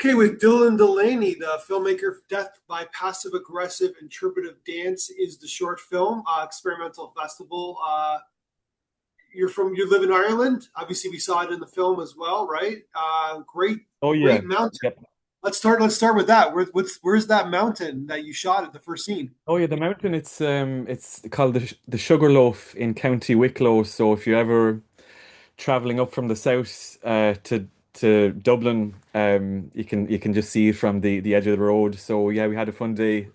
Okay, with Dylan Delaney, the filmmaker, Death by Passive-Aggressive Interpretive Dance is the short film, experimental festival. You live in Ireland. Obviously, we saw it in the film as well, right? Oh yeah. Great mountain. Yep. Let's start with that. Where's that mountain that you shot at the first scene? Oh yeah, the mountain it's called the Sugarloaf in County Wicklow. So if you're ever traveling up from the south to Dublin, you can just see it from the edge of the road. So yeah, we had a fun day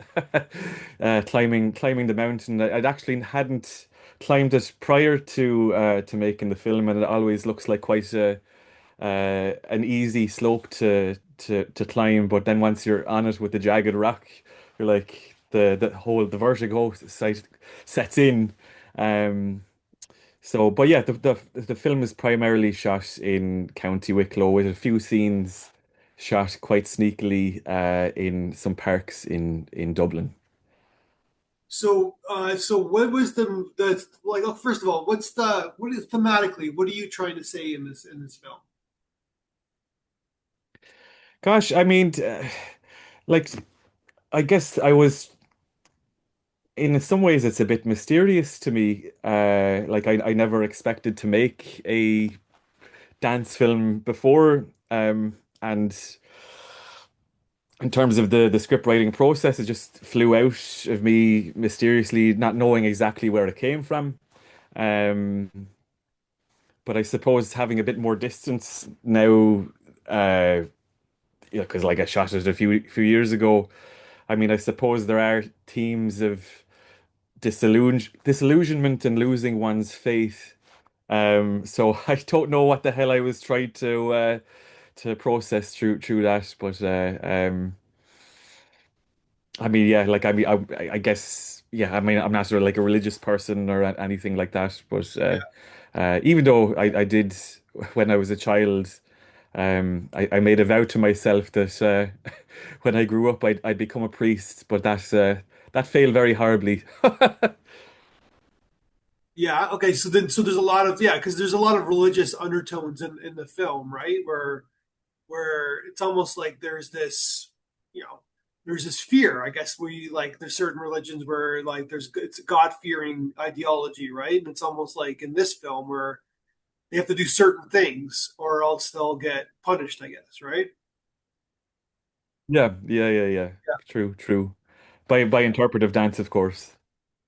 climbing the mountain. I'd actually hadn't climbed it prior to making the film, and it always looks like quite an easy slope to climb, but then once you're on it with the jagged rock, you're like the vertigo sets in. Um, but yeah, the film is primarily shot in County Wicklow with a few scenes shot quite sneakily in some parks in Dublin. So what was the like? First of all, what is thematically? What are you trying to say in this film? Gosh, I mean, like I guess I was in some ways it's a bit mysterious to me. Like I never expected to make a dance film before. And in terms of the script writing process, it just flew out of me mysteriously, not knowing exactly where it came from. Um, but I suppose having a bit more distance now, because like I shot it a few years ago. I mean, I suppose there are themes of disillusionment and losing one's faith. So I don't know what the hell I was trying to process through that, but I mean, yeah, like I guess, yeah. I mean, I'm not sort of like a religious person or anything like that, but even though I did when I was a child, I made a vow to myself that when I grew up, I'd become a priest, but that failed very horribly. Yeah. Okay. So there's a lot of because there's a lot of religious undertones in the film, right? Where it's almost like you know, there's this fear. I guess we like there's certain religions where like it's a God fearing ideology, right? And it's almost like in this film where they have to do certain things or else they'll get punished. I guess, right? Yeah, yeah, yeah, yeah. Yeah. True, true. By interpretive dance, of course.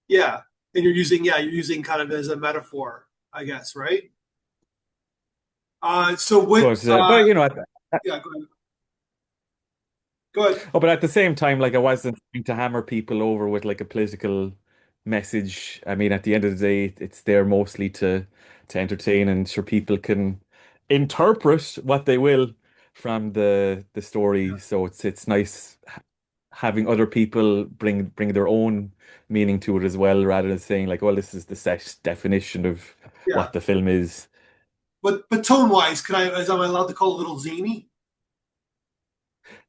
Yeah. And you're using kind of as a metaphor, I guess, right? So what? But you know, Yeah. Go ahead. Go ahead. oh, but at the same time, like I wasn't trying to hammer people over with like a political message. I mean, at the end of the day, it's there mostly to entertain, and sure people can interpret what they will from the story. So it's nice having other people bring their own meaning to it as well, rather than saying like, well, this is the set definition of Yeah. what the film is. But tone wise, am I allowed to call it a little zany?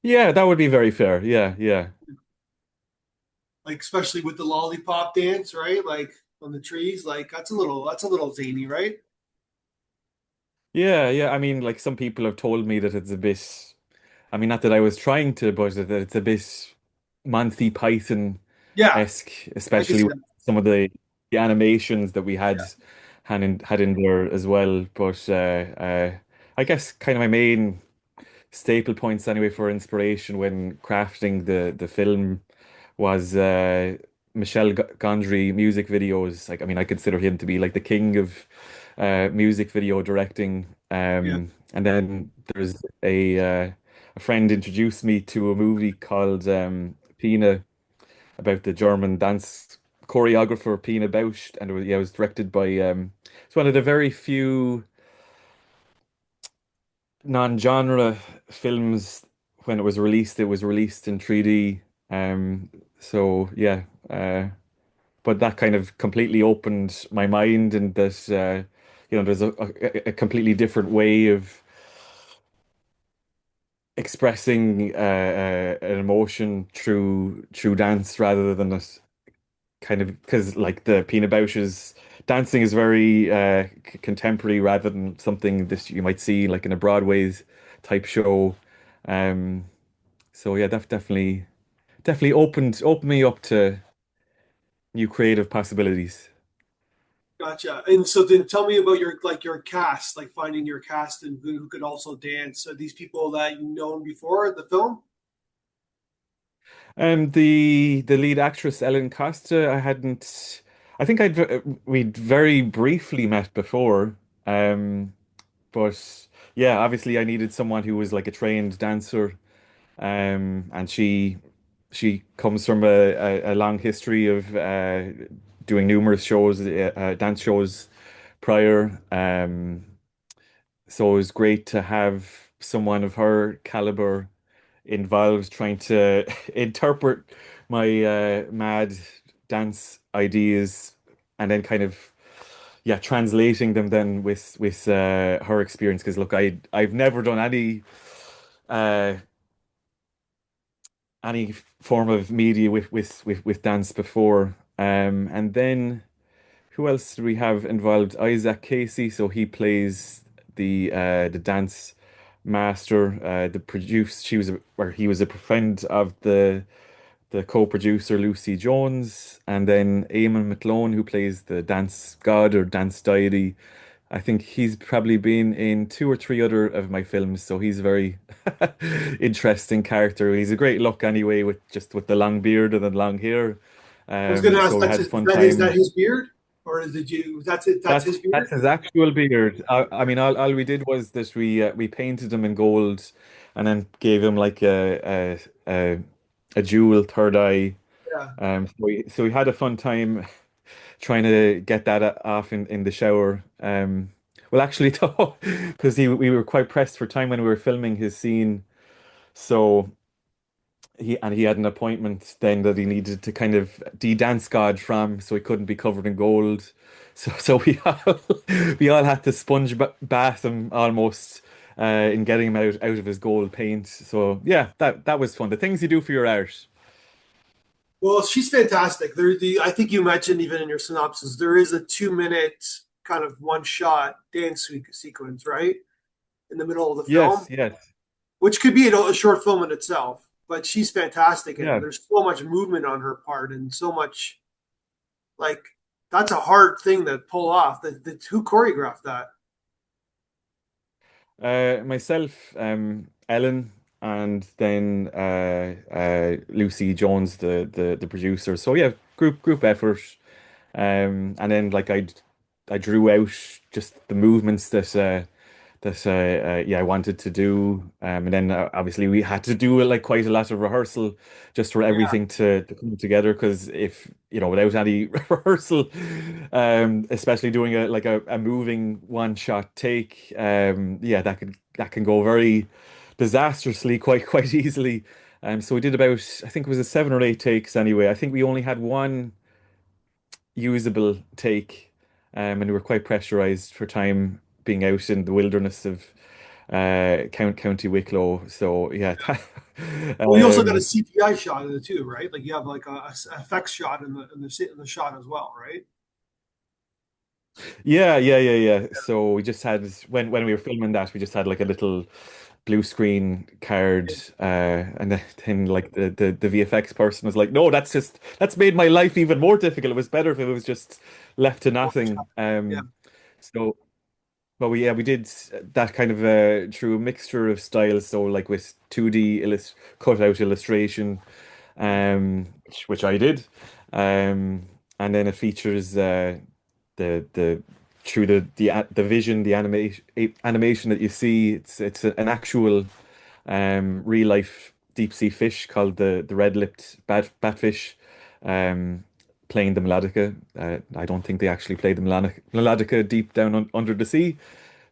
Yeah, that would be very fair. Yeah, yeah. Like especially with the lollipop dance, right? Like on the trees, like that's a little zany, right? Yeah, yeah. I mean, like some people have told me that it's a bit, I mean, not that I was trying to, but that it's a bit Monty Yeah, Python-esque, I can especially see with that. some of the animations that we Yeah. had in there as well. But I guess kind of my main staple points anyway for inspiration when crafting the film was Michel Gondry music videos. Like, I mean, I consider him to be like the king of music video directing. Yeah. And then there's a friend introduced me to a movie called Pina about the German dance choreographer Pina Bausch, and it was directed by it's one of the very few non-genre films. When it was released in 3D. So yeah, but that kind of completely opened my mind, and that there's a completely different way of expressing an emotion through dance rather than it kind of because like the Pina Bausch's dancing is very contemporary rather than something that you might see like in a Broadway's type show. Um, so yeah, definitely opened me up to new creative possibilities. Gotcha. And so then tell me about your like your cast, like finding your cast and who could also dance. Are these people that you've known before the film? The lead actress Ellen Costa, I think we'd very briefly met before. Um, but yeah, obviously I needed someone who was like a trained dancer. And she comes from a long history of doing numerous shows, dance shows prior. So it was great to have someone of her caliber involved trying to interpret my mad dance ideas and then kind of translating them then with her experience because look I've never done uh any form of media with dance before. And then who else do we have involved? Isaac Casey, so he plays the dance master, the produce. He was a friend of the co-producer Lucy Jones, and then Eamon McLone, who plays the dance god or dance deity. I think he's probably been in two or three other of my films, so he's a very interesting character. He's a great look anyway, with the long beard and the long hair. I was going to ask, So we had a is fun that time. his beard, or did you? That's it. That's his beard. That's his actual beard. I mean, all we did was that we painted him in gold, and then gave him like a jewel third eye. Yeah. So we had a fun time trying to get that off in the shower. Well, actually, though, because we were quite pressed for time when we were filming his scene. So he had an appointment then that he needed to kind of de-dance God from, so he couldn't be covered in gold. So we all had to bath him almost in getting him out of his gold paint. So yeah, that was fun. The things you do for your art. Well, she's fantastic. I think you mentioned even in your synopsis, there is a 2 minute kind of one shot sequence, right? In the middle of the Yes, film, yes, which could be a short film in itself, but she's fantastic in it. yeah. There's so much movement on her part and so much like that's a hard thing to pull off. Who choreographed that? Myself, Ellen, and then Lucy Jones, the producer. So yeah, group effort. And then like I drew out just the movements that I wanted to do. And then obviously we had to do like quite a lot of rehearsal just for Yeah, everything to come together. Because if without any rehearsal, especially doing a moving one shot take, yeah, that can go very disastrously quite easily. So we did about, I think it was a 7 or 8 takes anyway. I think we only had one usable take, and we were quite pressurized for time being out in the wilderness of County Wicklow. So yeah, well, you also got a um, CGI shot in it too, right? Like you have like a effects shot in the shot as well, right? yeah. So we just had when we were filming that, we just had like a little blue screen card, and then like the VFX person was like, "No, that's made my life even more difficult. It was better if it was just left to nothing." Yeah, So. But we did that kind of through a mixture of styles, so like with 2D cutout illustration, which I did, and then it features the through the vision, the animation that you see. It's an actual real life deep sea fish called the red-lipped batfish, um, playing the melodica. I don't think they actually play the melodica deep down under the sea,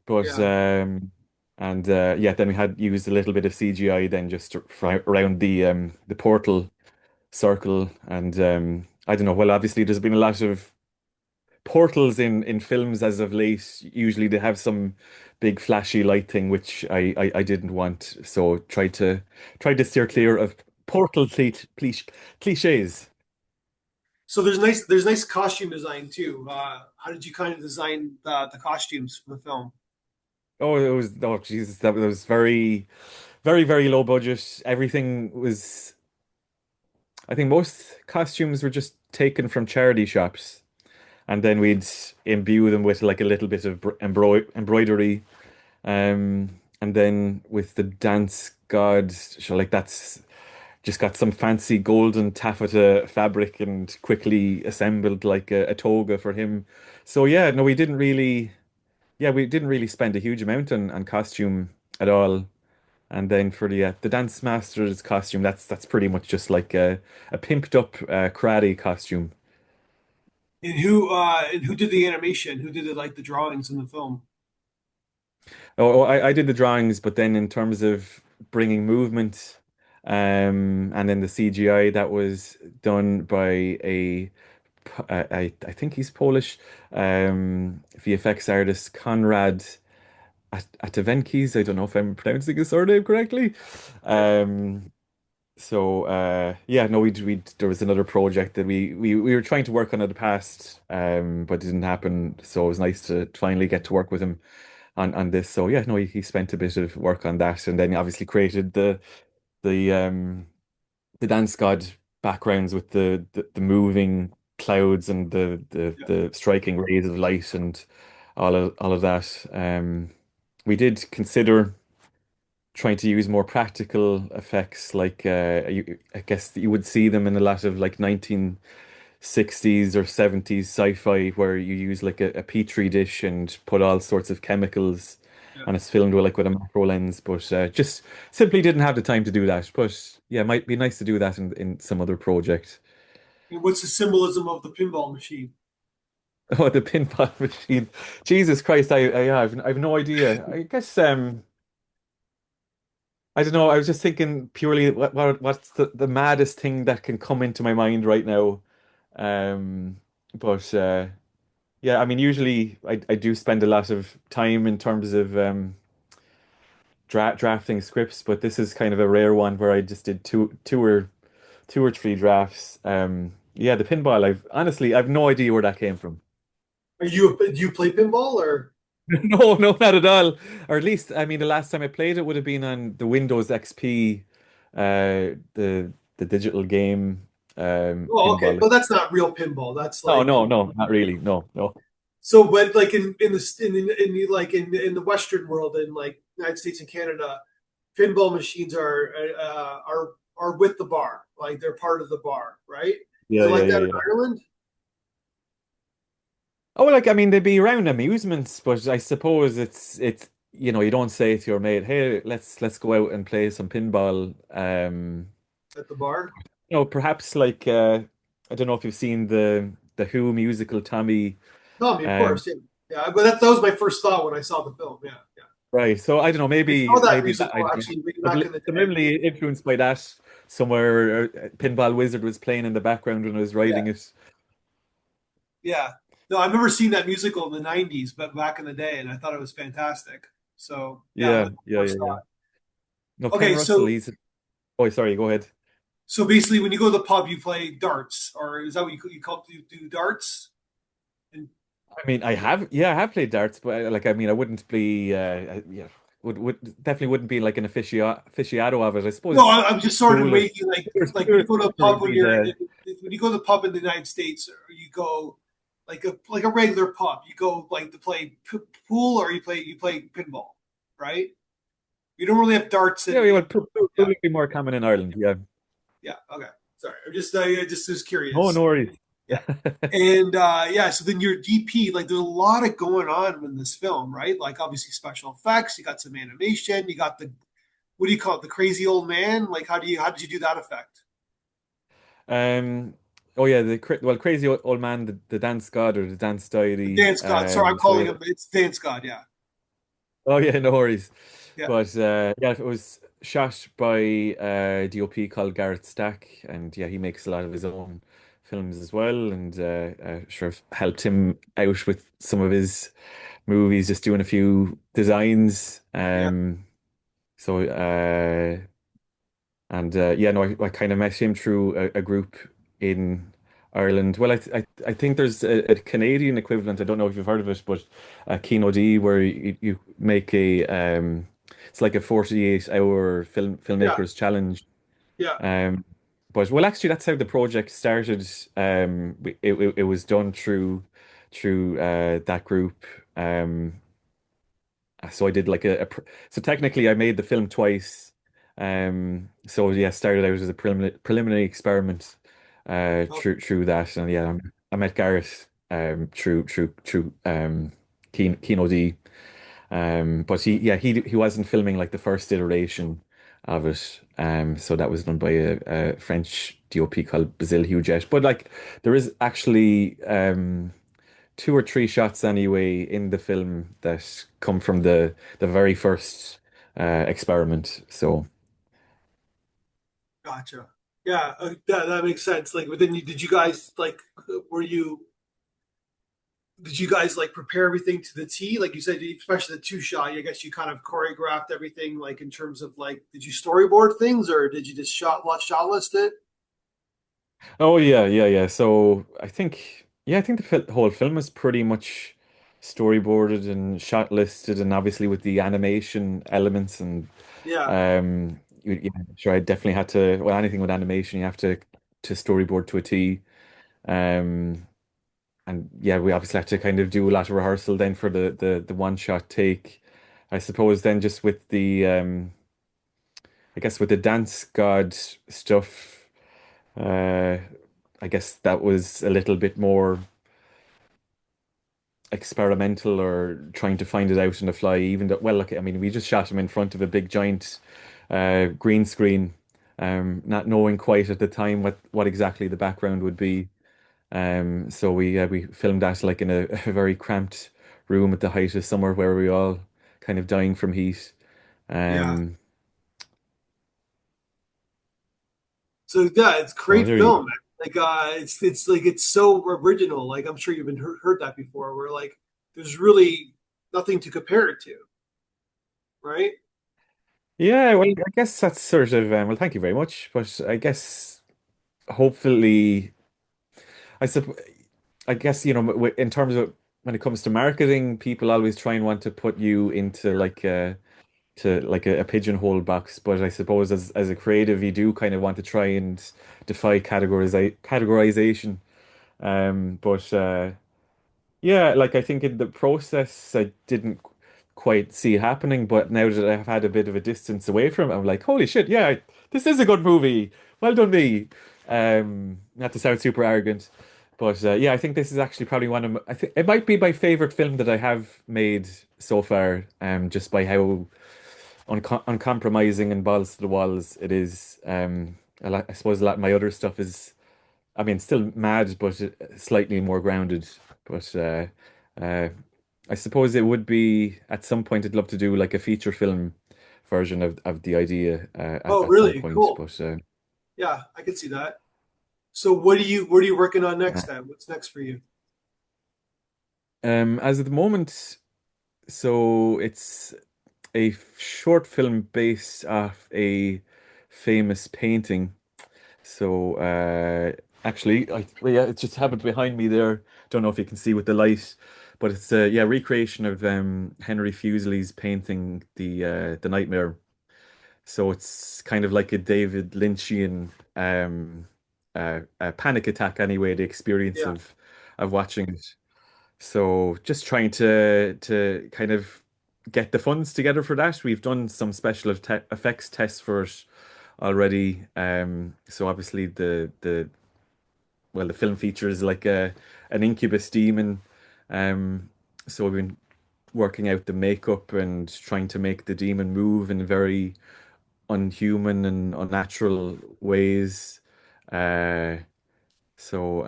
but yeah. and yeah, then we had used a little bit of CGI then just around the portal circle, and I don't know. Well, obviously, there's been a lot of portals in films as of late. Usually, they have some big flashy light thing, which I didn't want, so tried to steer clear of portal cliches. So there's nice costume design too. How did you kind of design the costumes for the film? Oh, Jesus, that was very very, very low budget. Everything was, I think most costumes were just taken from charity shops, and then we'd imbue them with like a little bit of embroidery. And then with the dance god, so like that's just got some fancy golden taffeta fabric and quickly assembled like a toga for him. So yeah, no, we didn't really spend a huge amount on costume at all. And then for the dance master's costume, that's pretty much just like a pimped up karate costume. And who did the animation? Who did the drawings in the film? I did the drawings, but then in terms of bringing movement, and then the CGI that was done by I think he's Polish, VFX artist Konrad Atavenkis. I don't know if I'm pronouncing his surname correctly. Okay. Um, yeah, no, we there was another project that we were trying to work on in the past, but it didn't happen. So it was nice to finally get to work with him on this. So yeah, no, he spent a bit of work on that, and then he obviously created the um the dance god backgrounds with the moving clouds and Yeah. the striking rays of light and all of that. We did consider trying to use more practical effects, like I guess that you would see them in a lot of like 1960s or 70s sci-fi, where you use like a petri dish and put all sorts of chemicals, Yeah. and it's filmed with a macro lens, but just simply didn't have the time to do that. But yeah, might be nice to do that in some other project. And what's the symbolism of the pinball machine? Oh, the pinball machine. Jesus Christ, I've no idea. I guess I don't know. I was just thinking purely what's the maddest thing that can come into my mind right now. Um, but yeah, I mean, usually I do spend a lot of time in terms of drafting scripts, but this is kind of a rare one where I just did two or three drafts. Yeah, the pinball. I've no idea where that came from. Do you play pinball or? No, no, not at all. Or at least, I mean, the last time I played it would have been on the Windows XP, the digital game Oh, okay. pinball. Well, that's not real pinball. That's No, like no, no, not really. No, no. so. But like in the Western world, in like United States and Canada, pinball machines are with the bar. Like they're part of the bar, right? Is Yeah, it yeah, like yeah, that in yeah. Ireland? Oh, like I mean, they'd be around amusements, but I suppose it's you don't say to your mate, "Hey, let's go out and play some pinball." At the bar? Perhaps like I don't know if you've seen the Who musical Tommy. Tommy, of Um, course, yeah, yeah. But that was my first thought when I saw the film. Yeah, yeah. right. So I don't know, I saw that maybe that I musical don't know, actually way back in the day. subliminally influenced by that somewhere. Pinball Wizard was playing in the background when I was Yeah, writing it. yeah. No, I remember seeing that musical in the '90s, but back in the day, and I thought it was fantastic. So yeah, that Yeah, was my yeah, yeah, first yeah. thought. No, Ken Okay, Russell, so he's. Oh, sorry, go ahead. so basically, when you go to the pub, you play darts, or is that what you call do darts? And I mean, yeah, I have played darts, but like, I mean, I wouldn't be, yeah, would definitely wouldn't be like an aficionado of it. I no, suppose I'm just sort of cooler, making like when cooler you go to a culture pub would when be the. you go to the pub in the United States, or you go like a regular pub, you go like to play pool or you play pinball, right? You don't really have darts Yeah, in, yeah, in well, yeah, would be more common in Ireland. Yeah. yeah. Okay, sorry, I just was No, curious. no worries. Yeah. And yeah, so then your DP, like there's a lot of going on in this film, right? Like obviously special effects, you got some animation, you got the what do you call it, the crazy old man? Like how did you do that effect? Um. Oh yeah, crazy old man, the dance god or the dance The deity. dance god. Sorry, I'm So calling yeah. him. It's dance god. Yeah, Oh yeah, no worries. yeah, But yeah, it was shot by a DOP called Garrett Stack, and yeah, he makes a lot of his own films as well, and sure helped him out with some of his movies, just doing a few designs. yeah, So and yeah, no, I kind of met him through a group in Ireland. Well, I think there's a Canadian equivalent. I don't know if you've heard of it, but Kino D, where you make it's like a 48-hour Yeah, filmmakers challenge. yeah. Um, but well, actually, that's how the project started. It was done through that group. So I did like so technically I made the film twice. So yeah, started out as a preliminary experiment Oh, through that, and yeah, I met Garrett through Kino D. But he wasn't filming like the first iteration of it. So that was done by a French DOP called Basile Huget. But like there is actually two or three shots anyway in the film that come from the very first experiment. So gotcha. Yeah, that makes sense. Like, but then did you guys like were you did you guys like prepare everything to the T? Like you said, especially the two shot. I guess you kind of choreographed everything, like in terms of like, did you storyboard things or did you just shot list it? oh yeah. So I think the whole film is pretty much storyboarded and shot listed, and obviously with the animation elements and Yeah, sure I definitely had to well anything with animation you have to storyboard to a T. Um, and yeah, we obviously had to kind of do a lot of rehearsal then for the one shot take. I suppose then just with the I guess with the dance god stuff, uh, I guess that was a little bit more experimental or trying to find it out on the fly. Even though, well, look, I mean, we just shot him in front of a big giant green screen, not knowing quite at the time what exactly the background would be. So we filmed that like in a very cramped room at the height of summer where we all kind of dying from heat. yeah. Um, So yeah, it's so great there you film. go. Like it's like it's so original. Like I'm sure you've been heard that before. Where like there's really nothing to compare it to, right? Yeah, well, I guess that's sort of well, thank you very much. But I guess hopefully, I sup I guess in terms of when it comes to marketing, people always try and want to put you into like a pigeonhole box. But I suppose as a creative, you do kind of want to try and defy categorization. But yeah, like I think in the process, I didn't quite see happening, but now that I've had a bit of a distance away from it, I'm like, holy shit, yeah, this is a good movie. Well done, me. Not to sound super arrogant, but yeah, I think this is actually probably I think it might be my favorite film that I have made so far. Just by how uncompromising and balls to the walls it is. I suppose a lot of my other stuff is. I mean, still mad, but slightly more grounded. But uh, I suppose it would be at some point. I'd love to do like a feature film version of the idea Oh, at some really? point. Cool. But Yeah, I can see that. So what are you working on uh, next then? What's next for you? as of the moment, so it's a short film based off a famous painting. So actually, well, yeah, it's just have it behind me there. Don't know if you can see with the light, but it's a yeah recreation of Henry Fuseli's painting the Nightmare. So it's kind of like a David Lynchian panic attack anyway. The experience Yeah. of watching it. So just trying to kind of get the funds together for that. We've done some special effects tests for it already. So obviously the film features like a an incubus demon. Um, so we've been working out the makeup and trying to make the demon move in very unhuman and unnatural ways. Uh, so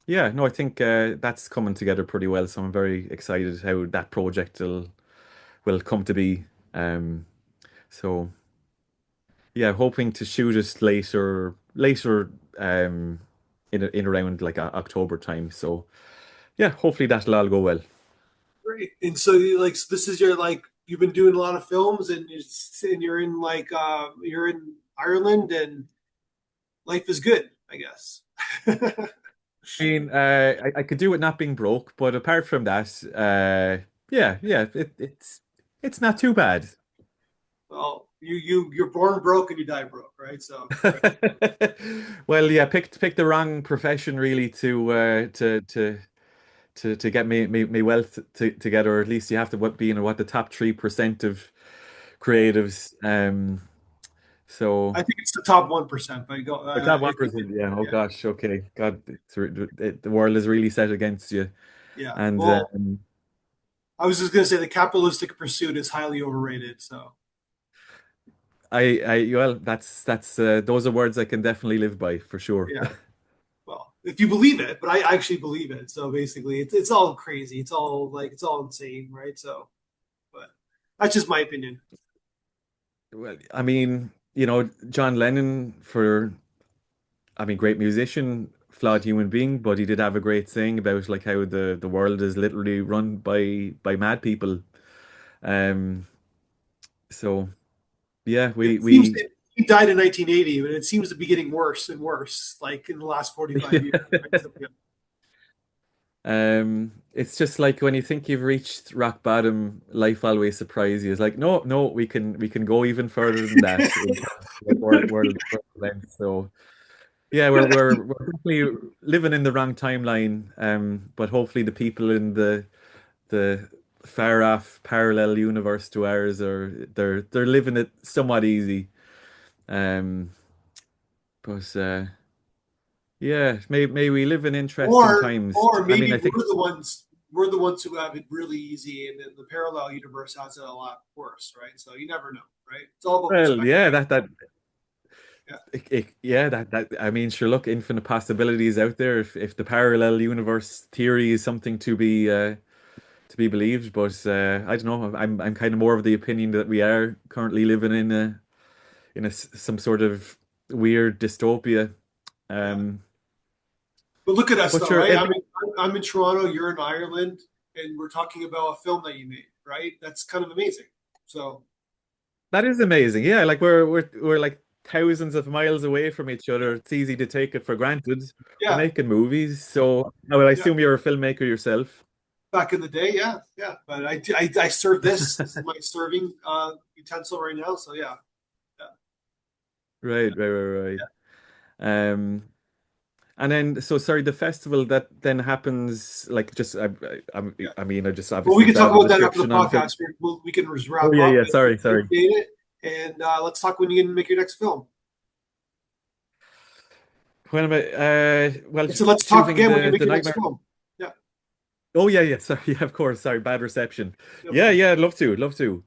yeah, no, I think that's coming together pretty well. So I'm very excited how that project will come to be. Um, so yeah, hoping to shoot it later in around like October time. So yeah, hopefully that'll all go well. Great. And so you like so this is your like you've been doing a lot of films and you're in like you're in Ireland and life is good, I guess. I mean, I could do it not being broke, but apart from that, yeah, it's not too bad. Well, you're born broke and you die broke, right? So right. Well, yeah, picked the wrong profession really to get me wealth together, or at least you have to be in what the top 3% of creatives. So I think it's the top 1%, but go. or top I one think percent, yeah. Oh yeah, gosh, okay. God, the world is really set against you. yeah. And Well, I was just gonna say the capitalistic pursuit is highly overrated. So well, that's those are words I can definitely live by for sure. yeah. Well, if you believe it, but I actually believe it. So basically, it's all crazy. It's all like it's all insane, right? So, but that's just my opinion. Well, I mean, John Lennon great musician, flawed human being, but he did have a great saying about like how the world is literally run by mad people. Um, so yeah, It seems that he died in 1980, but it seems to be getting worse and worse, like in the last 45 years. Right? So, yeah. It's just like when you think you've reached rock bottom, life always surprises you. It's like, no, no, we can go even further than that in terms of like world events. So yeah, we're definitely living in the wrong timeline. But hopefully the people in the far off parallel universe to ours they're living it somewhat easy. Um, but yeah, may we live in interesting times. Or I mean, maybe I think. we're the ones who have it really easy, and then the parallel universe has it a lot worse, right? So you never know, right? It's all about Well, perspective. yeah, that Yeah, yeah, that I mean, sure, look, infinite possibilities out there. If the parallel universe theory is something to be believed, but I don't know. I'm kind of more of the opinion that we are currently living in some sort of weird dystopia. yeah. Um, But look at us, but though, sure, right? I'm in Toronto, you're in Ireland, and we're talking about a film that you made, right? That's kind of amazing. So that is amazing. Yeah, like we're like thousands of miles away from each other. It's easy to take it for granted. We're yeah, making movies, so well, I yeah. assume you're a filmmaker yourself. Back in the day, yeah, yeah. But I serve this. This is my serving utensil right now. So yeah, yeah, Right, right, right, right. And then, so sorry, the festival that then happens, like, just yeah. I mean, I just Well, obviously we can saw talk the about that after the description on film. podcast. We can just Oh wrap yeah, up yeah. and Sorry, sorry. appreciate it. And let's talk when you can make your next film. When am I? Well, So let's talk shooting again when you make the your next Nightmare. film. Yeah, Oh yeah, yeah. Sorry, yeah, of course. Sorry, bad reception. no Yeah, problem. yeah. I'd love to, love to.